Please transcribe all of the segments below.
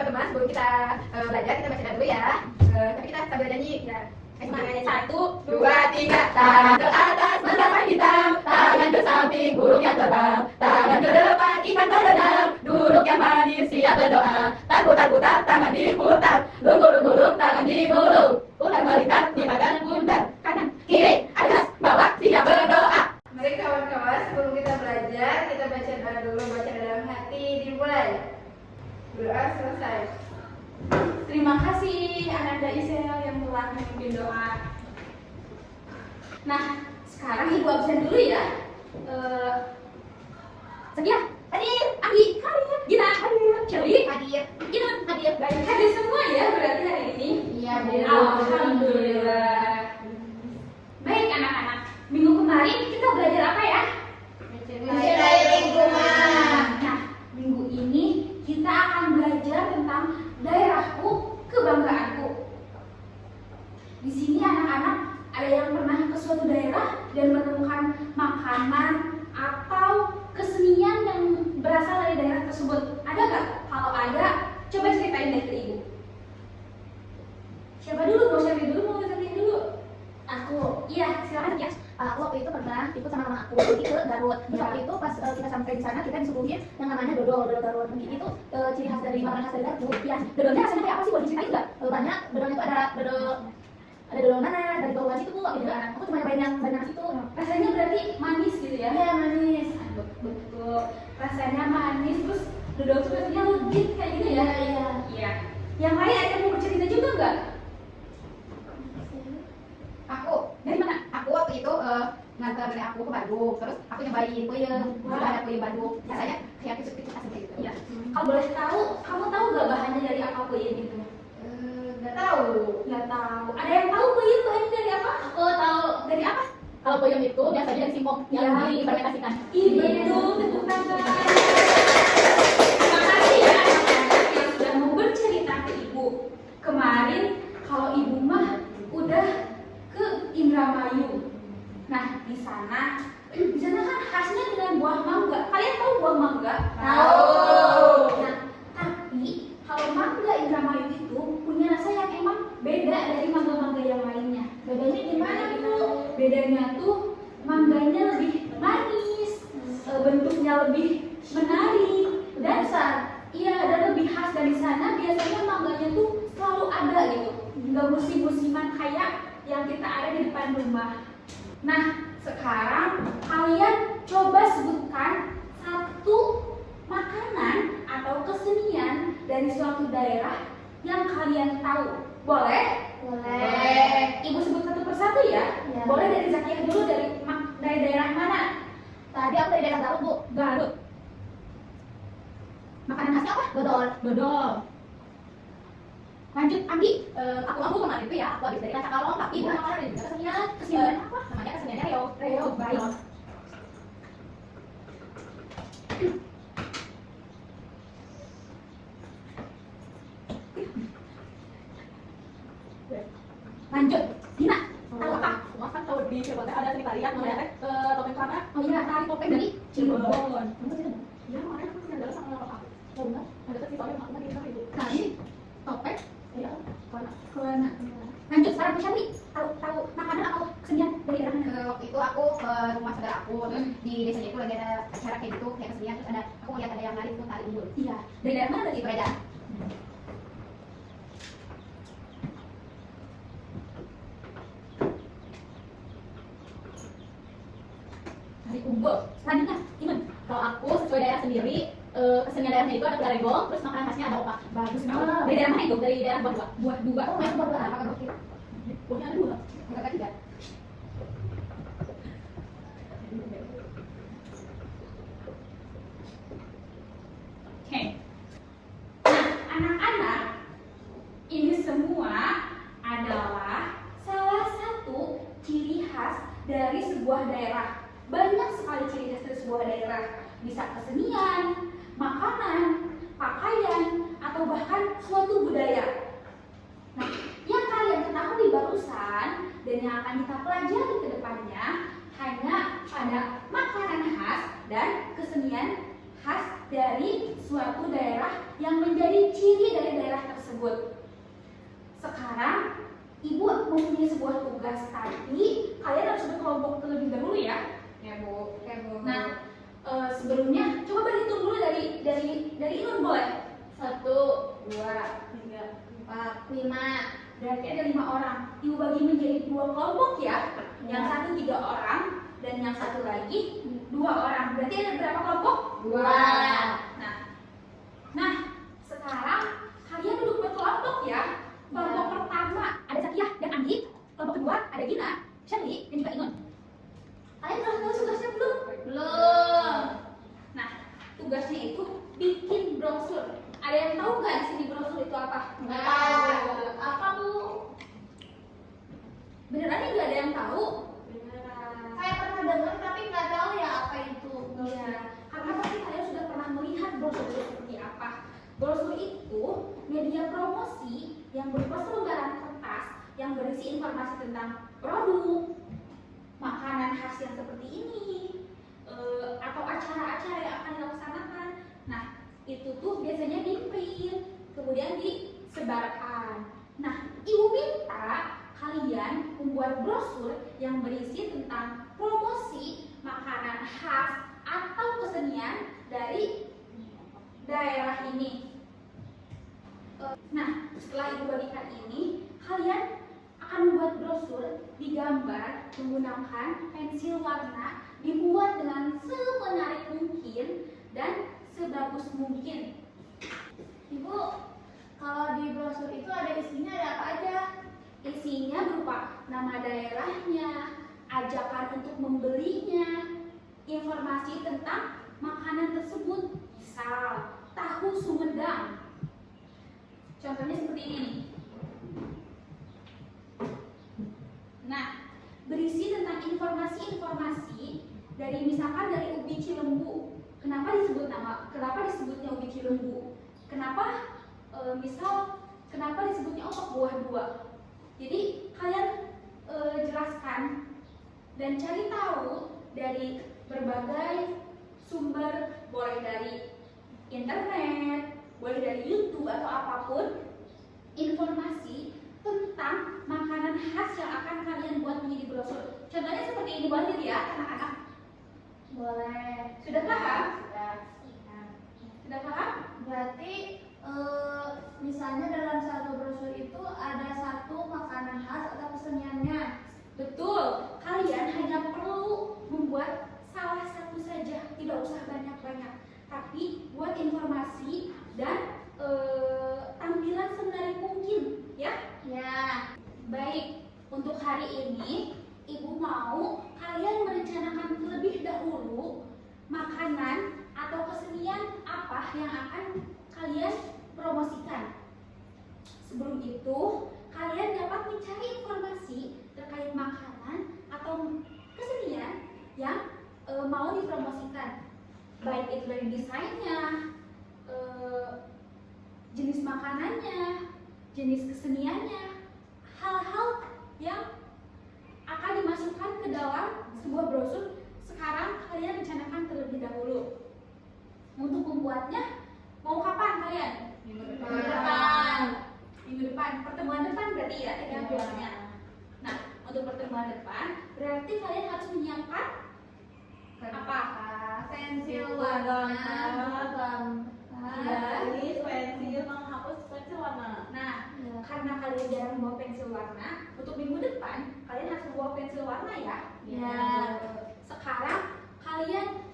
teman-teman, sebelum kita belajar, kita baca dulu ya. Tapi kita sambil nyanyi ya. Semangatnya 1, 2, 3. Tangan ke atas mendapat hitam, tangan ke samping burung yang terbang, tangan ke depan ikan terendam, duduk yang manis siap berdoa. Putar-putar tangan diputar, lunggu-lunggu tangan digulung, ular melintang di badan bundar, kanan kiri atas bawah siap berdoa. Mari kawan-kawan, sebelum kita belajar, kita baca doa dulu, baca dalam hati, dimulai. Doa selesai. Terima kasih Ananda Isel yang telah memimpin doa. Nah, sekarang Ibu absen dulu ya. Sekia, hadir, Andi, hadir, Gina, hadir, Shelly, Hadir. Inun, hadir. Hadir semua ya berarti hari ini. Iya, Bu. Alhamdulillah. Baik anak-anak, minggu kemarin kita belajar apa ya? Mencintai lingkungan. Nah, minggu ini kita akan belajar tentang daerahku, kebanggaanku. Di sini anak-anak ada yang pernah ke suatu daerah dan menemukan makanan atau kesenian yang berasal dari daerah tersebut. Ada nggak? Kalau ada, coba ceritain deh ke Ibu. Siapa dulu? Mau Shelly dulu? Mau Shelly dulu? Aku, Iya, silakan ya. aku waktu itu pernah ikut sama teman aku pergi ke Garut. Terus waktu itu pas kita sampai di sana kita disuguhin yang namanya dodol Garut. Mungkin itu ciri khas dari makanan khas dari Garut. Ya, dodolnya rasanya kayak apa sih? Boleh diceritain nggak? Banyak. Dodolnya itu ada dodol nanas dari bawah situ Bu. Gitu. Aku cuma nyobain yang nanas itu. Rasanya berarti manis gitu ya? Iya manis. Betul. Rasanya manis, terus dodol itu rasanya legit kayak gitu ya? Iya. Iya. Yang lain ada yang mau bercerita juga nggak? Aku dari mana? Aku waktu itu nganter nenek aku ke Bandung, terus aku nyobain peyem, ada peyem Bandung, rasanya kayak kicip-kicip asam kayak gitu. Iya. Kalau boleh tahu, kamu tahu nggak bahannya dari apa peyem itu? Nggak tahu. Nggak tahu. Ada yang tahu peyem bahannya dari apa? Aku tahu Dari apa? kalau peyem itu biasanya dari singkong yang difermentasikan. Betul, tepuk tangan. Terima kasih ya anak-anak yang sudah mau bercerita ke Ibu. Kemarin kalau Ibu mah udah ke Indramayu. Nah, di sana kan khasnya dengan buah mangga. Kalian tahu buah mangga? Tahu. Nah, tapi kalau mangga Indramayu itu punya rasa yang emang beda dari mangga-mangga yang lainnya. Bedanya gimana Bu? Bedanya tuh mangganya lebih manis, bentuknya lebih menarik, dan iya, dan lebih khas dari sana. Biasanya mangganya tuh selalu ada gitu, nggak musim-musiman kayak yang kita ada di depan rumah. Nah, sekarang kalian coba sebutkan satu makanan atau kesenian dari suatu daerah yang kalian tahu. Boleh? Boleh. Ibu sebut satu persatu ya? Ya. Boleh dari Zakiah dulu, dari daerah mana? Tadi aku dari daerah Garut Bu. Garut. Makanan khasnya apa? Dodol. Lanjut, Andi. Aku kemarin itu ya, aku habis dari Kacakalong, tapi bukan makanan dan juga kesenian apa? Namanya keseniannya Reo. Baik. Lanjut, Dina. Tahu apa? Cuma kan tahu di Cirebon ada seni tarian namanya topeng kelana. Oh iya, tari topeng dari Cirebon. Ya, makanya aku sering sama nyokap aku. Oh, enggak? Ada sih soalnya aku lagi sama ibu. Nah, ini topeng. Iya, Kelana. Lanjut, sekarang Bu Syafri. Tahu makanan atau kesenian dari daerah mana? Waktu itu aku ke rumah saudara aku, terus di desanya itu lagi ada acara kayak gitu, kayak kesenian, terus aku lihat ada yang nari itu tari umbul. Iya, dari daerah mana Di tadi? Kerajaan. Dari Umbul. Selanjutnya, Iman. kalau aku sesuai daerah sendiri, kesenian daerahnya itu ada Kudarebong, terus makanan khasnya ada opak. Bagus Oh, banget. Dari daerah mana itu? Dari daerah Buah Dua. Buah Dua. Oh, yang Buah Dua. Apa kan waktu Buahnya ada dua. Enggak tiga. Oke. Nah, anak-anak, ini semua adalah salah satu ciri khas dari sebuah daerah. Banyak sekali ciri khas dari sebuah daerah. Bisa kesenian, makanan, pakaian, atau bahkan suatu budaya. Nah, yang kalian ketahui barusan dan yang akan tersebut. Sekarang Ibu mempunyai sebuah tugas tadi, kalian harus berkelompok terlebih dahulu ya. Ya Bu. Nah, sebelumnya coba berhitung dulu dari Inun boleh. 1, 2, 3, 4, 5. Berarti ada 5 orang. Ibu bagi menjadi 2 kelompok ya. Yang satu 3 orang dan yang satu lagi 2 orang. Berarti ada berapa kelompok? 2. Nah, sekarang kalian duduk berkelompok ya. Kelompok pertama ada Satya dan Andi. Kelompok kedua ada Gina, Shirley, dan juga Inun. Kalian sudah tahu tugasnya belum? Belum. Nah, tugasnya itu bikin brosur. Ada yang tahu nggak di sini brosur itu apa? Enggak. Apa, Bu? Beneran nih nggak ada yang tahu? Saya pernah dengar tapi nggak tahu ya apa itu. Iya, karena pasti kalian sudah pernah melihat brosur itu seperti apa. Brosur itu media promosi yang berupa selembaran kertas yang berisi informasi tentang produk, makanan khas yang seperti ini, atau acara-acara yang akan dilaksanakan. Nah, itu tuh biasanya di-print, kemudian disebarkan. Nah, Ibu minta kalian membuat brosur yang berisi tentang promosi makanan khas atau kesenian dari daerah ini. Nah, setelah Ibu bagikan ini, kalian akan membuat brosur digambar menggunakan pensil warna, dibuat dengan semenarik mungkin dan sebagus mungkin. Ibu, kalau di brosur itu ada isinya ada apa aja? Isinya berupa nama daerahnya, ajakan untuk membelinya, informasi tentang makanan tersebut, misal tahu Sumedang. Contohnya seperti ini nih. Nah, berisi tentang informasi-informasi dari misalkan dari ubi Cilembu. Kenapa disebutnya ubi Cilembu? Kenapa kenapa disebutnya opak buah 2? Jadi kalian jelaskan dan cari tahu dari berbagai sumber, boleh dari internet, boleh dari YouTube atau apapun, informasi tentang makanan khas yang akan kalian buat menjadi brosur. Contohnya seperti ini, boleh ya anak-anak? Boleh. Sudah paham? Sudah. Sudah paham? Berarti misalnya dalam satu brosur itu ada satu makanan khas atau keseniannya. Betul, kalian hanya perlu membuat salah satu saja, tidak usah banyak-banyak, tapi buat informasi dan tampilan semenarik mungkin, ya? Ya. Baik, untuk hari ini Ibu mau kalian merencanakan terlebih dahulu makanan atau kesenian apa yang akan kalian promosikan. Sebelum itu, kalian dapat mencari informasi terkait makanan atau kesenian yang mau dipromosikan. Baik itu dari desainnya, jenis makanannya, jenis keseniannya, hal-hal yang akan dimasukkan ke dalam sebuah brosur. Sekarang kalian rencanakan terlebih dahulu. Untuk membuatnya, mau kapan kalian? Minggu Minggu depan, pertemuan depan berarti ya, Ya. biasanya. Nah, untuk pertemuan depan berarti kalian harus menyiapkan apa? Pensil warna. warna. Ini pensil menghapus pensil warna. Nah, Ya. karena kalian jarang membawa pensil warna, untuk minggu depan kalian harus membawa pensil warna ya. Ya. Sekarang kalian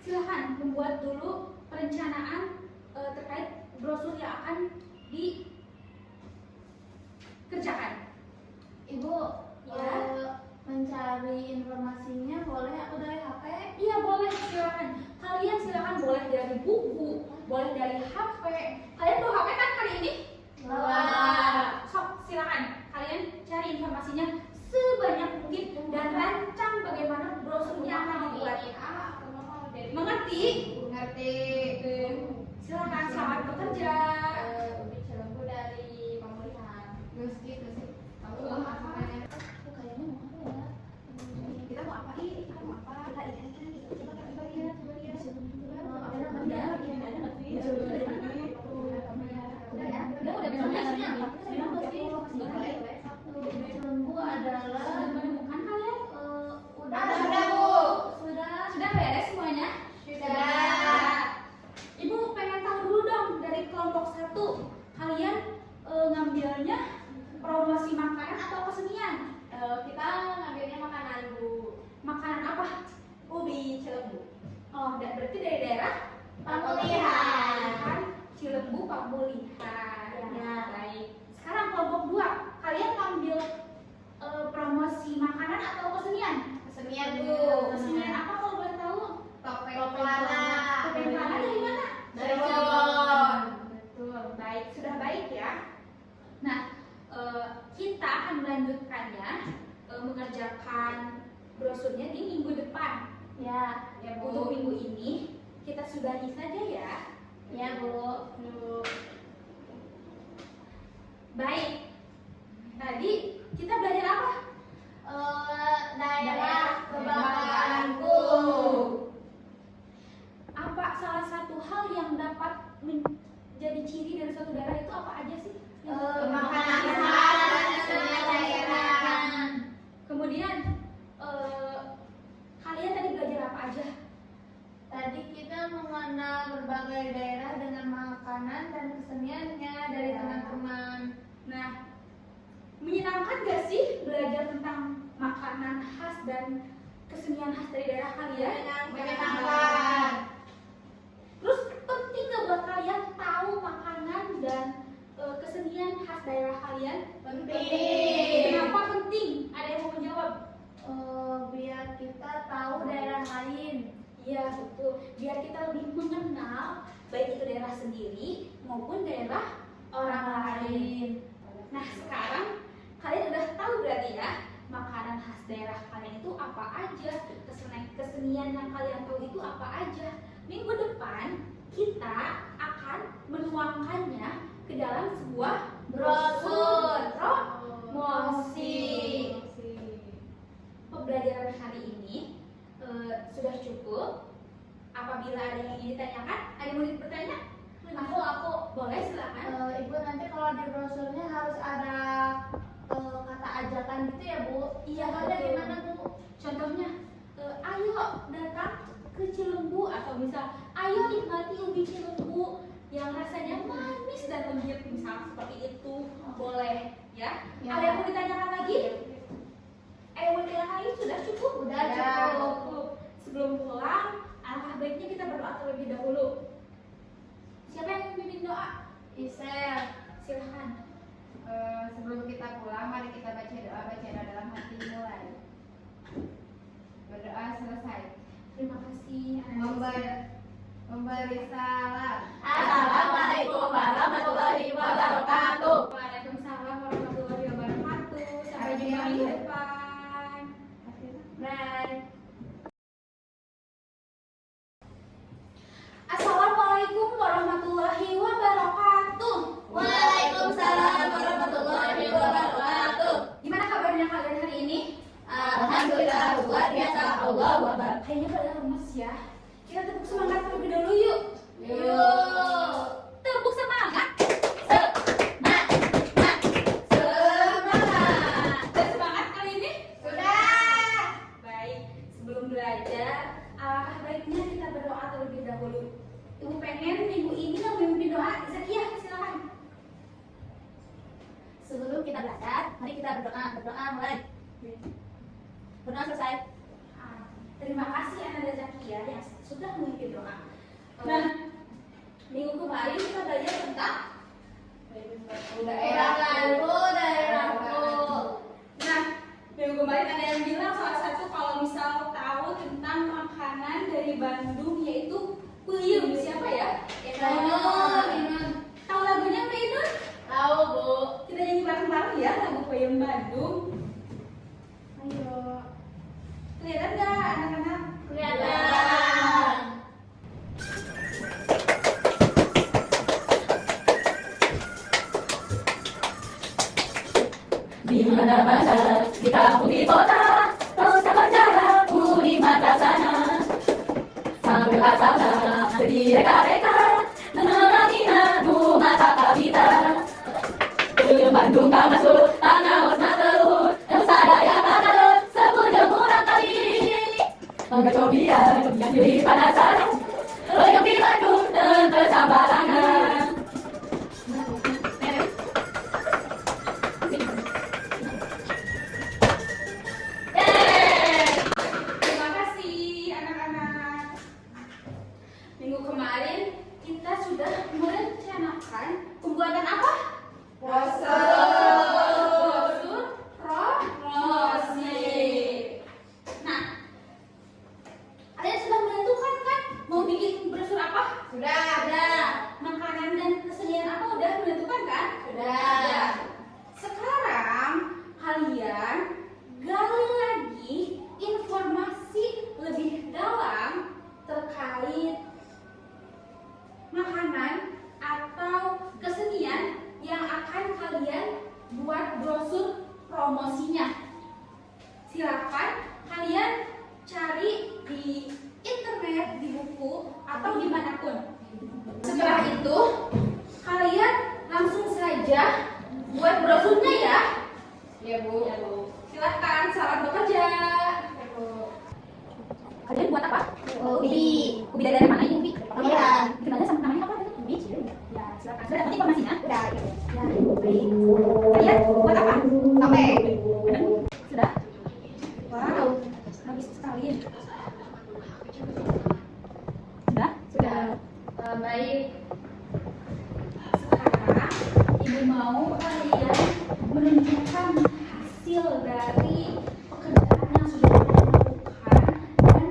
silahkan membuat dulu perencanaan terkait brosur yang akan dikerjakan. Ibu, Ya. mencari informasinya boleh aku dari HP? Iya boleh, silakan. Kalian silakan boleh dari buku, boleh dari HP. Kalian bawa HP kan hari ini? Bawa. Sok, silakan. Kalian cari informasinya sebanyak mungkin dan rancang bagaimana brosurnya akan dibuat. Mengerti? Ngerti. Silakan, selamat bekerja. Ubi Cilembu dari pemulihan. Gusti. Tahu Oh, apa? Kayaknya mau apa ya? Kita mau apa? Kita mau apa? Kita ini coba coba lihat. Ada Ada namanya? nggak sih? ngambilnya promosi makanan atau kesenian? Kita ngambilnya makanan, Bu. Makanan apa? Ubi Cilembu. Oh, dan berarti dari daerah Pamulihan. Kan Cilembu Pamulihan. Ya. Baik. Sekarang kelompok 2, kalian ngambil promosi makanan atau kesenian? Kesenian, Bu. Kesenian apa kalau boleh tahu? Topeng Pelana. Topeng Pelana dari mana? Dari Cirebon. Betul, baik, sudah baik ya. Nah, kita akan melanjutkannya mengerjakan brosurnya di minggu depan. Ya, Ya, Bu. Untuk minggu ini kita sudahi saja ya. ya Bu. Baik. Tadi kita belajar apa? Daerah kebanggaanku. Apa salah satu hal yang dapat menjadi ciri dari suatu daerah itu apa aja sih? Makanan khas kesenian daerah. Kemudian kalian tadi belajar apa aja? Tadi kita mengenal berbagai daerah dengan makanan dan keseniannya dari teman-teman. Nah, menyenangkan gak sih belajar tentang makanan khas dan kesenian khas dari daerah kalian? Menyenangkan. Terus penting gak buat kalian tahu makanan dan kesenian khas daerah kalian? Penting. Kenapa penting? Ada yang mau menjawab? Biar kita tahu daerah lain. Iya betul. Biar kita lebih mengenal baik itu daerah sendiri maupun daerah orang lain. Nah sekarang kalian udah tahu berarti ya makanan khas daerah kalian itu apa aja, kesenian yang kalian tahu itu apa aja. Minggu depan kita akan menuangkannya ke dalam sebuah brosur promosi. Pembelajaran hari ini sudah cukup. Apabila ada yang ingin ditanyakan, ada yang mau bertanya? Aku boleh silakan. Ibu nanti kalau di brosurnya harus ada kata ajakan gitu ya Bu? Iya, Ada betul. gimana Bu? Contohnya, ayo datang ke Cilembu atau misal, ayo nikmati ubi Cilembu yang rasanya manis dan lembut, misal seperti itu, boleh ya? Ya. Ada yang mau ditanyakan lagi? Yang mau ditanyakan lagi sudah cukup? Udah cukup. Sebelum pulang, alangkah baiknya kita berdoa terlebih dahulu. Siapa yang memimpin doa? Isel. Silahkan. Sebelum kita pulang, mari kita baca doa dalam hati mulai. Berdoa selesai. Terima kasih. Memberi salam. Assalamualaikum warahmatullahi wabarakatuh. Waalaikumsalam warahmatullahi wabarakatuh. Sampai jumpa minggu depan. Bye. Assalamualaikum warahmatullahi wabarakatuh. Waalaikumsalam warahmatullahi wabarakatuh. Gimana kabarnya kalian hari ini? Alhamdulillah luar biasa. Allahu Akbar. Kayaknya pada lemes ya. Kita tepuk semangat terlebih dahulu yuk. Yuk. Tepuk semangat. Semangat. Sudah semangat kali ini? Sudah. Baik. Sebelum belajar, alangkah baiknya kita berdoa terlebih dahulu. Ibu pengen minggu ini yang memimpin doa. Zakia, silakan. Sebelum kita belajar, mari kita berdoa mulai. Berdoa selesai. Terima kasih Ananda Zakia yang sudah memimpin doa. Nah, minggu kemarin kita belajar tentang Daerahku. Nah, minggu kemarin ada yang bilang salah satu kalau misal tahu tentang makanan dari Bandung yaitu peyem. Siapa ya? Ainun. Tahu lagunya Mbak Ainun? Tahu Bu. Kita nyanyi bareng-bareng ya lagu peyem Bandung. Ayo. Kelihatan nggak anak-anak? Kelihatan. Di mana-mana, di kampung di kota, kau sama jarakku di mata sana. Sambil asana, sedih reka-reka, menerangi nadu mata kawita. Peyem Bandung kau masuk, tanah warna telur, Nusa Daya Tagalog, sebut jemuran kali. Kecobian yang jadi penasaran, peyem di Bandung dan tersambarangan. aja buat brosurnya ya. Iya Bu. Silahkan, selamat bekerja. Kalian buat apa? Ubi. Ubi dari mana ini ubi? Pemilihan. Kenalnya sama namanya apa? Ubi. Ya, silakan. Sudah dapat informasinya? Udah gitu. Ya, baik. Kalian buat apa? Topeng. Sudah? Wow, habis sekali. Sudah? Sudah. Baik. Sekarang Ibu mau kalian menunjukkan hasil dari pekerjaan yang sudah kalian lakukan dan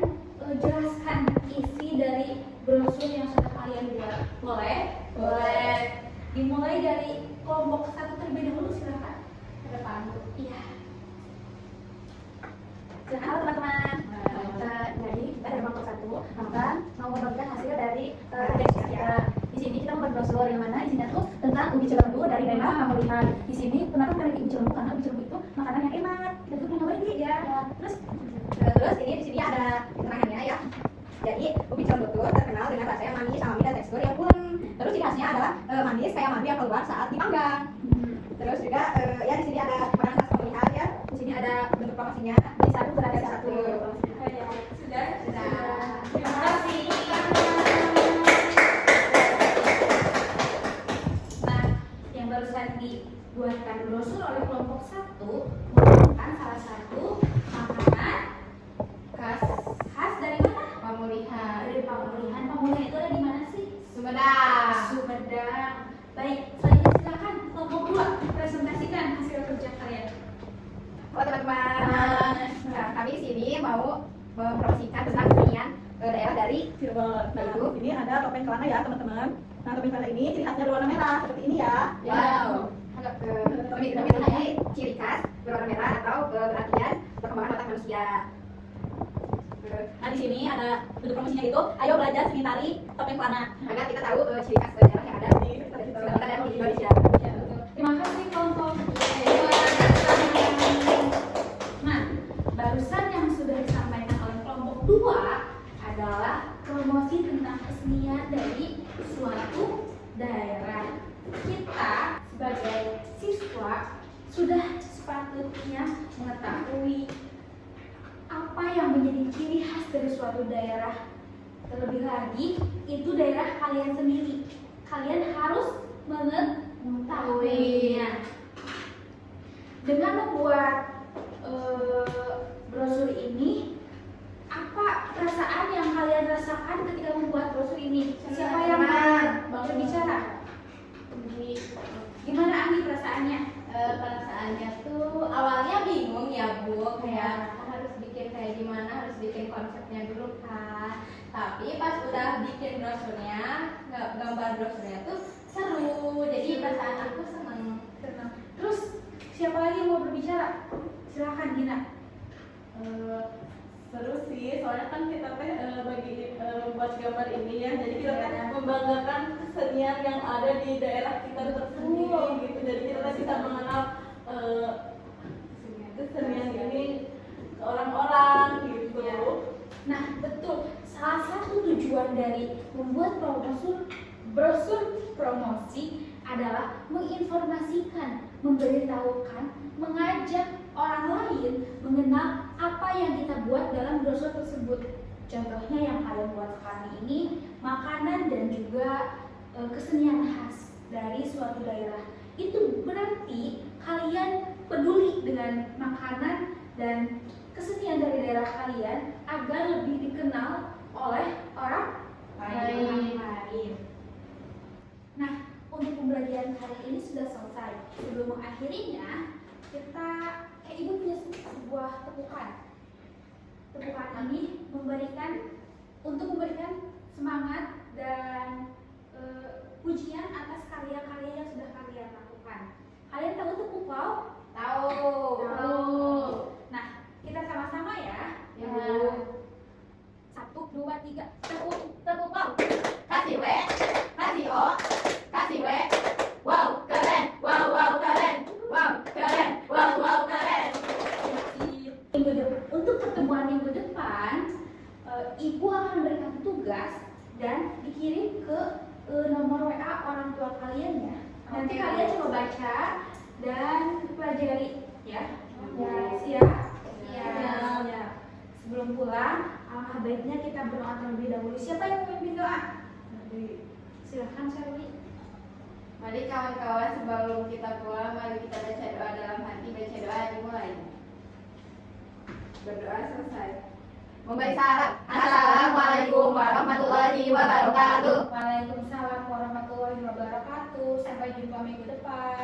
jelaskan isi dari brosur yang sudah kalian buat. Boleh? Boleh. Dimulai dari kelompok 1 terlebih dahulu, silakan. Ke depan Bu. Iya. Halo teman-teman. Jadi kita dari kelompok 1 akan mau membagikan hasil dari proyek kita. Di sini kita membuat brosur yang mana isinya tuh tentang ubi cilembu dari daerah Pemulihan. Di sini kenapa kita ubi cilembu? Karena ubi cilembu itu makanan yang enak. Kita tuh nyobain nih ya. Terus ini di sini ada keterangannya ya. Jadi ubi cilembu itu terkenal dengan rasa yang manis, alami dan tekstur yang pulen. Terus ciri khasnya adalah manis kayak madu yang keluar saat dipanggang. Terus juga ya di sini ada kepada khas pemilihan ya. Di sini ada bentuk promosinya. Di satu berada satu. Sudah? Sudah. Terima kasih. Nah, yang barusan dibuatkan brosur oleh kelompok 1 merupakan salah satu makanan khas dari mana? Pemulihan. Dari Pemulihan. Pemulihan itu ada di mana sih? Sumedang. Sumedang. Baik, selanjutnya silakan kelompok 2 presentasikan hasil kerja kalian. Halo teman-teman. Nah, kami di sini mau mempromosikan tentang kesenian daerah dari Cirebon. Nah, itu ini ada topeng kelana ya, teman-teman. Nah, topeng kelana ini ciri khasnya berwarna merah seperti ini ya. Wow. Kami memiliki ciri khas berwarna merah atau berartian perkembangan otak manusia. Nah, di sini ada bentuk promosinya itu. Ayo belajar seni tari topeng kelana. Agar kita tahu ciri khas daerah yang ada di Indonesia. Terima kasih kelompok. Nah, barusan yang sudah disampaikan oleh kelompok 2 adalah promosi tentang kesenian dari suatu daerah. Kita sebagai siswa sudah sepatutnya mengetahui apa yang menjadi ciri khas dari suatu daerah. Terlebih lagi, itu daerah kalian sendiri. Kalian harus mengetahuinya. Dengan membuat brosur ini, apa perasaan yang kalian rasakan ketika membuat brosur ini? Siapa yang mau berbicara? Gimana Anggi perasaannya? Perasaannya tuh awalnya bingung ya Bu, kayak harus bikin kayak gimana, harus bikin konsepnya dulu kan. Tapi pas udah bikin brosurnya, gambar brosurnya tuh seru. Jadi perasaan aku seneng. Terus siapa lagi yang mau berbicara? Silakan Gina. Seru sih, soalnya kan kita membuat gambar ini ya. Jadi kita membanggakan kesenian yang ada di daerah kita tersendiri gitu. Jadi kita bisa mengenal kesenian ini ke orang-orang gitu. Nah, betul. Salah satu tujuan dari membuat brosur promosi adalah menginformasikan, memberitahukan, mengajak orang lain mengenal apa yang kita buat dalam brosur tersebut. Contohnya yang kalian buat sekarang ini, makanan dan juga kesenian khas dari suatu daerah. Itu berarti kalian peduli dengan makanan dan kesenian dari daerah kalian agar lebih dikenal oleh orang lain. Nah, untuk pembelajaran hari ini sudah selesai. Sebelum mengakhirinya, Ibu punya sebuah tepukan. Tepukan ini untuk memberikan semangat dan pujian atas karya-karya yang sudah kalian lakukan. Kalian tahu tepuk laut? Tahu. Nah, kita sama-sama ya. Ya Bu. 1, 2, 3. Tepuk laut. Kasih W, kasih O, kasih W. Wow, keren. Wow, keren. Wow, keren. Wow, keren. Untuk pertemuan minggu depan, Ibu akan memberikan tugas dan dikirim ke nomor WA orang tua kalian ya. Nanti kalian coba baca dan pelajari ya. Ya, Ya. ya. Sebelum pulang, alangkah baiknya kita berdoa terlebih dahulu. Siapa yang mau memimpin doa? Silahkan Sherly. Mari kawan-kawan, sebelum kita pulang, mari kita baca doa dalam hati. Baca doa dimulai. Berdoa selesai. Memberi salam. Assalamualaikum warahmatullahi wabarakatuh. Waalaikumsalam warahmatullahi wabarakatuh. Sampai jumpa minggu depan.